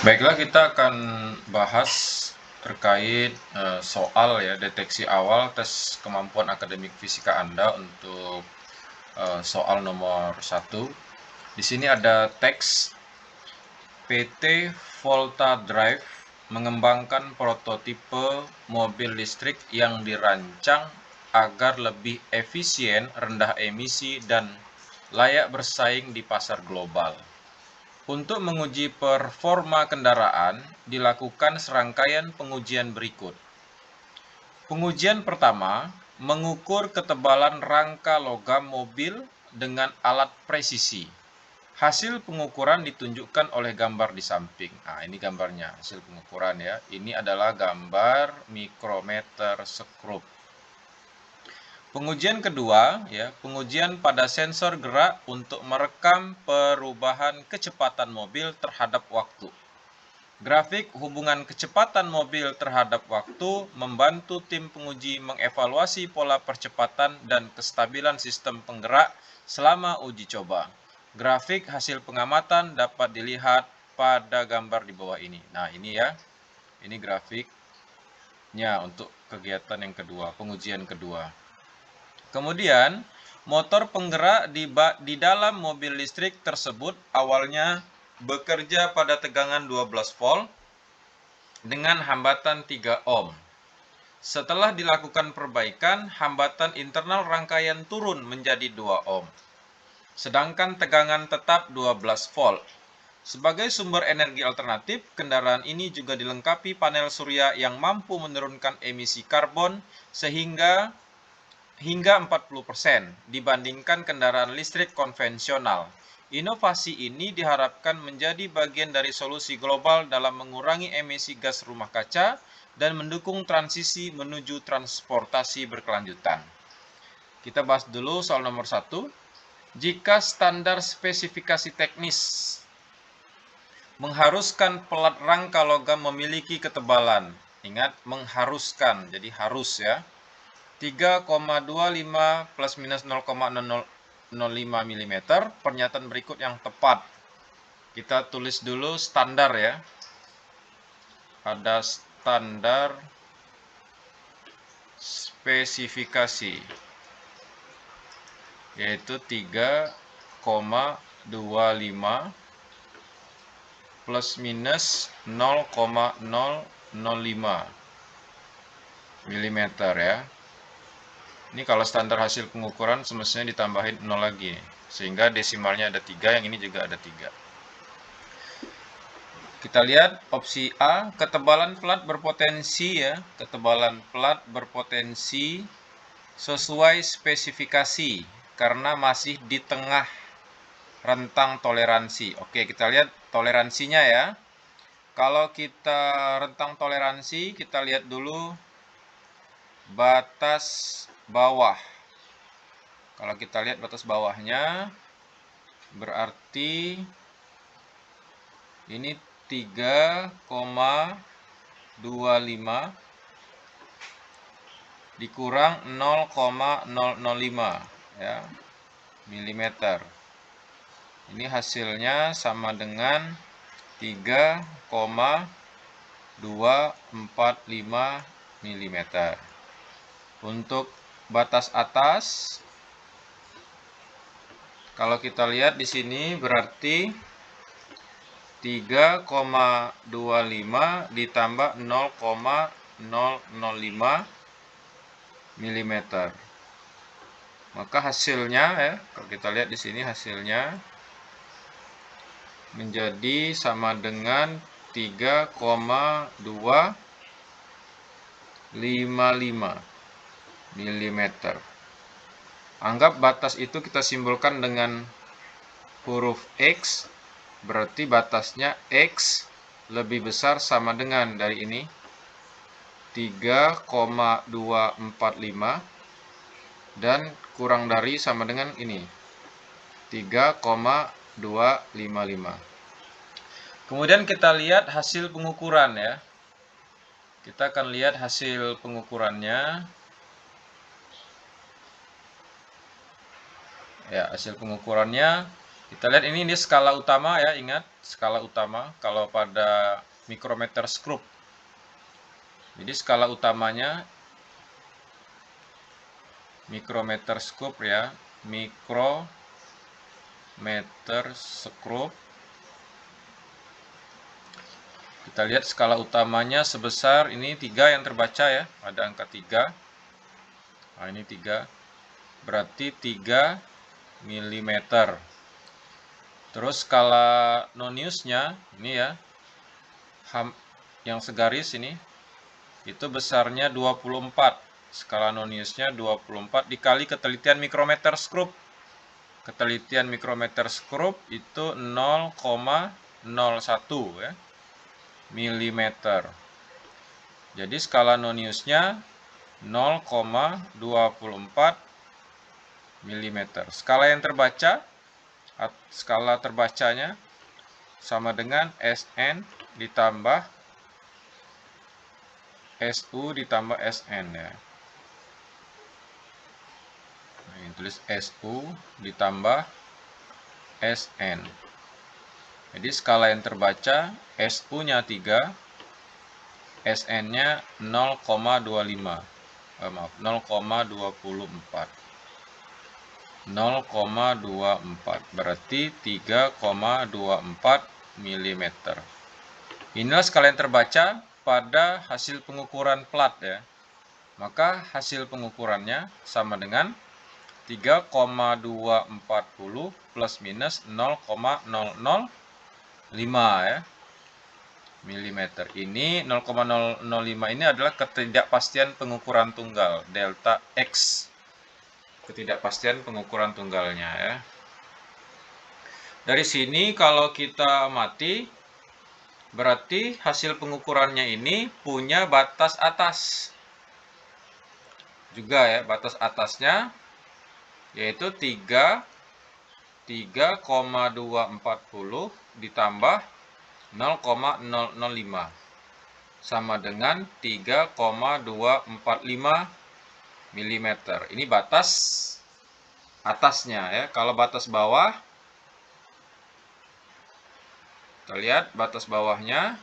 Baiklah, kita akan bahas terkait soal ya deteksi awal tes kemampuan akademik fisika Anda untuk soal nomor 1. Di sini ada teks PT Volta Drive mengembangkan prototipe mobil listrik yang dirancang agar lebih efisien, rendah emisi, dan layak bersaing di pasar global. Untuk menguji performa kendaraan, dilakukan serangkaian pengujian berikut. Pengujian pertama, mengukur ketebalan rangka logam mobil dengan alat presisi. Hasil pengukuran ditunjukkan oleh gambar di samping. Nah, ini gambarnya, hasil pengukuran ya. Ini adalah gambar mikrometer skrup. Pengujian kedua, ya, pengujian pada sensor gerak untuk merekam perubahan kecepatan mobil terhadap waktu. Grafik hubungan kecepatan mobil terhadap waktu membantu tim penguji mengevaluasi pola percepatan dan kestabilan sistem penggerak selama uji coba. Grafik hasil pengamatan dapat dilihat pada gambar di bawah ini. Nah, ini ya. Ini grafiknya untuk kegiatan yang kedua, pengujian kedua. Kemudian, motor penggerak di dalam mobil listrik tersebut awalnya bekerja pada tegangan 12 volt dengan hambatan 3 ohm. Setelah dilakukan perbaikan, hambatan internal rangkaian turun menjadi 2 ohm. Sedangkan tegangan tetap 12 volt. Sebagai sumber energi alternatif, kendaraan ini juga dilengkapi panel surya yang mampu menurunkan emisi karbon hingga 40% dibandingkan kendaraan listrik konvensional. Inovasi ini diharapkan menjadi bagian dari solusi global dalam mengurangi emisi gas rumah kaca dan mendukung transisi menuju transportasi berkelanjutan. Kita bahas dulu soal nomor 1. Jika standar spesifikasi teknis mengharuskan pelat rangka logam memiliki ketebalan, ingat mengharuskan, jadi harus ya, 3,25 plus minus 0,005 mm. Pernyataan berikut yang tepat. Kita tulis dulu standar ya. Ada standar spesifikasi, yaitu 3,25 plus minus 0,005 mm ya. Ini kalau standar hasil pengukuran semestinya ditambahin 0 lagi, sehingga desimalnya ada 3, yang ini juga ada 3. Kita lihat opsi A, ketebalan plat berpotensi ya, ketebalan plat berpotensi sesuai spesifikasi karena masih di tengah rentang toleransi. Oke, kita lihat toleransinya ya. Kalau kita rentang toleransi, kita lihat dulu batas bawah. Kalau kita lihat batas bawahnya, berarti ini 3,25 dikurang 0,005 ya, milimeter. Ini hasilnya sama dengan 3,245 milimeter. Untuk batas atas, kalau kita lihat di sini berarti 3,25 ditambah 0,005 mm. Maka hasilnya ya, kalau kita lihat di sini hasilnya menjadi sama dengan 3,255 mm. Anggap batas itu kita simbolkan dengan huruf X, berarti batasnya X lebih besar sama dengan dari ini 3,245 dan kurang dari sama dengan ini 3,255. Kemudian kita lihat hasil pengukuran ya. Kita akan lihat hasil pengukurannya. Ya, hasil pengukurannya Kita lihat ini skala utama ya, ingat skala utama kalau pada micrometer screw. Jadi skala utamanya micrometer screw ya, micrometer screw. Kita lihat skala utamanya sebesar ini 3 yang terbaca ya, ada angka 3. Nah, ini 3. Berarti 3 mm. Terus skala noniusnya ini ya, yang segaris ini itu besarnya 24. Skala noniusnya 24 dikali ketelitian mikrometer screw. Ketelitian mikrometer screw itu 0,01 ya, milimeter. Jadi skala noniusnya 0,24 mm. Skala yang terbaca, skala terbacanya sama dengan SN ditambah SU ditambah SN ya. Nah, ini tulis SU ditambah SN. Jadi skala yang terbaca SU-nya 3, SN-nya 0,25. Maaf, 0,24. 0,24 berarti 3,24 mm. Inilah skala yang terbaca pada hasil pengukuran plat ya. Maka hasil pengukurannya sama dengan 3,240 plus minus 0,005 ya, milimeter. Ini 0,005 ini adalah ketidakpastian pengukuran tunggal, delta X. Ketidakpastian pengukuran tunggalnya ya. Dari sini kalau kita amati, berarti hasil pengukurannya ini punya batas atas. Juga ya, batas atasnya yaitu 3,240 ditambah 0,005 sama dengan 3,245 mm. Ini batas atasnya ya. Kalau batas bawah, kita lihat batas bawahnya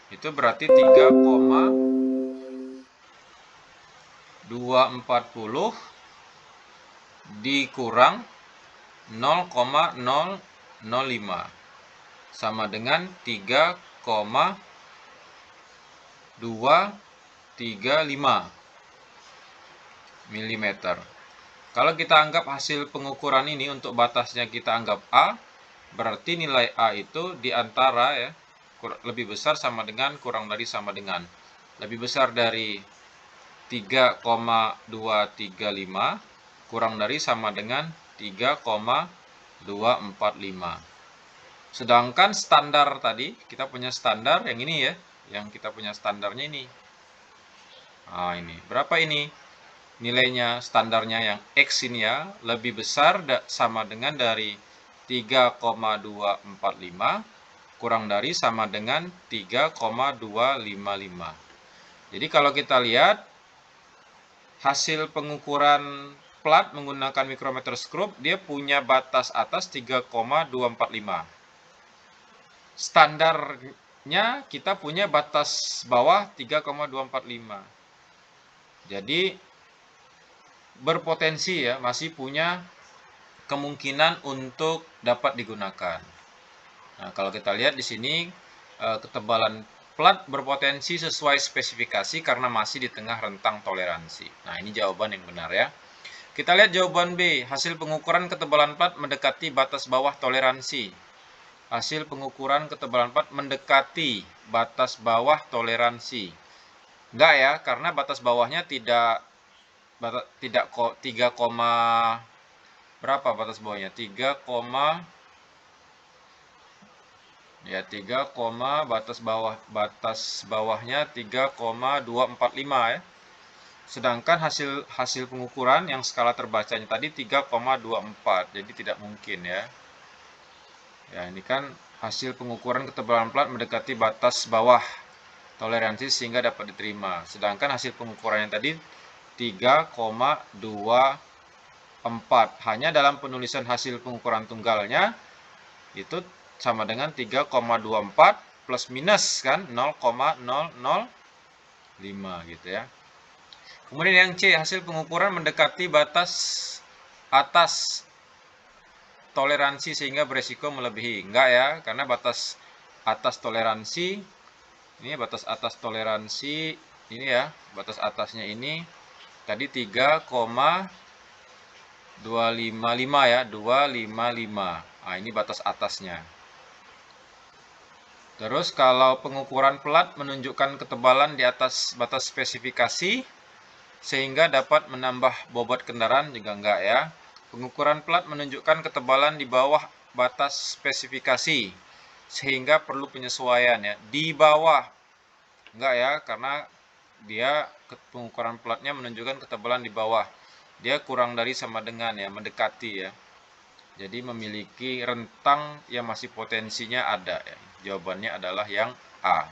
itu berarti 3,240 dikurang 0,005 sama dengan 3,235 mm. Kalau kita anggap hasil pengukuran ini untuk batasnya kita anggap A, berarti nilai A itu di antara ya, lebih besar sama dengan, kurang dari sama dengan. Lebih besar dari 3,235 kurang dari sama dengan 3,245. Sedangkan standar tadi, kita punya standar yang ini ya, yang kita punya standarnya ini. Nah, ini. Berapa ini? Nilainya standarnya yang X ini ya, lebih besar sama dengan dari 3,245 kurang dari sama dengan 3,255. Jadi kalau kita lihat hasil pengukuran plat menggunakan micrometer screw, dia punya batas atas 3,245. Standarnya kita punya batas bawah 3,245. Jadi berpotensi ya, masih punya kemungkinan untuk dapat digunakan. Nah, kalau kita lihat di sini ketebalan plat berpotensi sesuai spesifikasi karena masih di tengah rentang toleransi. Nah, ini jawaban yang benar ya. Kita lihat jawaban B, hasil pengukuran ketebalan plat mendekati batas bawah toleransi. Hasil pengukuran ketebalan plat mendekati batas bawah toleransi. Enggak ya, karena batas bawahnya tidak 3, berapa batas bawahnya? 3, ya 3, batas bawahnya 3,245 ya. Sedangkan hasil pengukuran yang skala terbacanya tadi 3,24. Jadi tidak mungkin ya. Ya, ini kan hasil pengukuran ketebalan plat mendekati batas bawah toleransi sehingga dapat diterima. Sedangkan hasil pengukuran yang tadi 3,245 4. Hanya dalam penulisan hasil pengukuran tunggalnya itu sama dengan 3,24 plus minus kan 0,005 gitu ya. Kemudian yang C, hasil pengukuran mendekati batas atas toleransi sehingga beresiko melebihi. Enggak ya, karena batas atas toleransi, ini batas atas toleransi, ini ya, batas atasnya ini tadi 3,255 ya, 255. Nah, ini batas atasnya. Terus kalau pengukuran pelat menunjukkan ketebalan di atas batas spesifikasi sehingga dapat menambah bobot kendaraan, juga enggak ya. Pengukuran pelat menunjukkan ketebalan di bawah batas spesifikasi sehingga perlu penyesuaian ya. Di bawah enggak ya, karena dia pengukuran pelatnya menunjukkan ketebalan di bawah. Dia kurang dari sama dengan ya, mendekati ya. Jadi memiliki rentang yang masih potensinya ada ya. Jawabannya adalah yang A.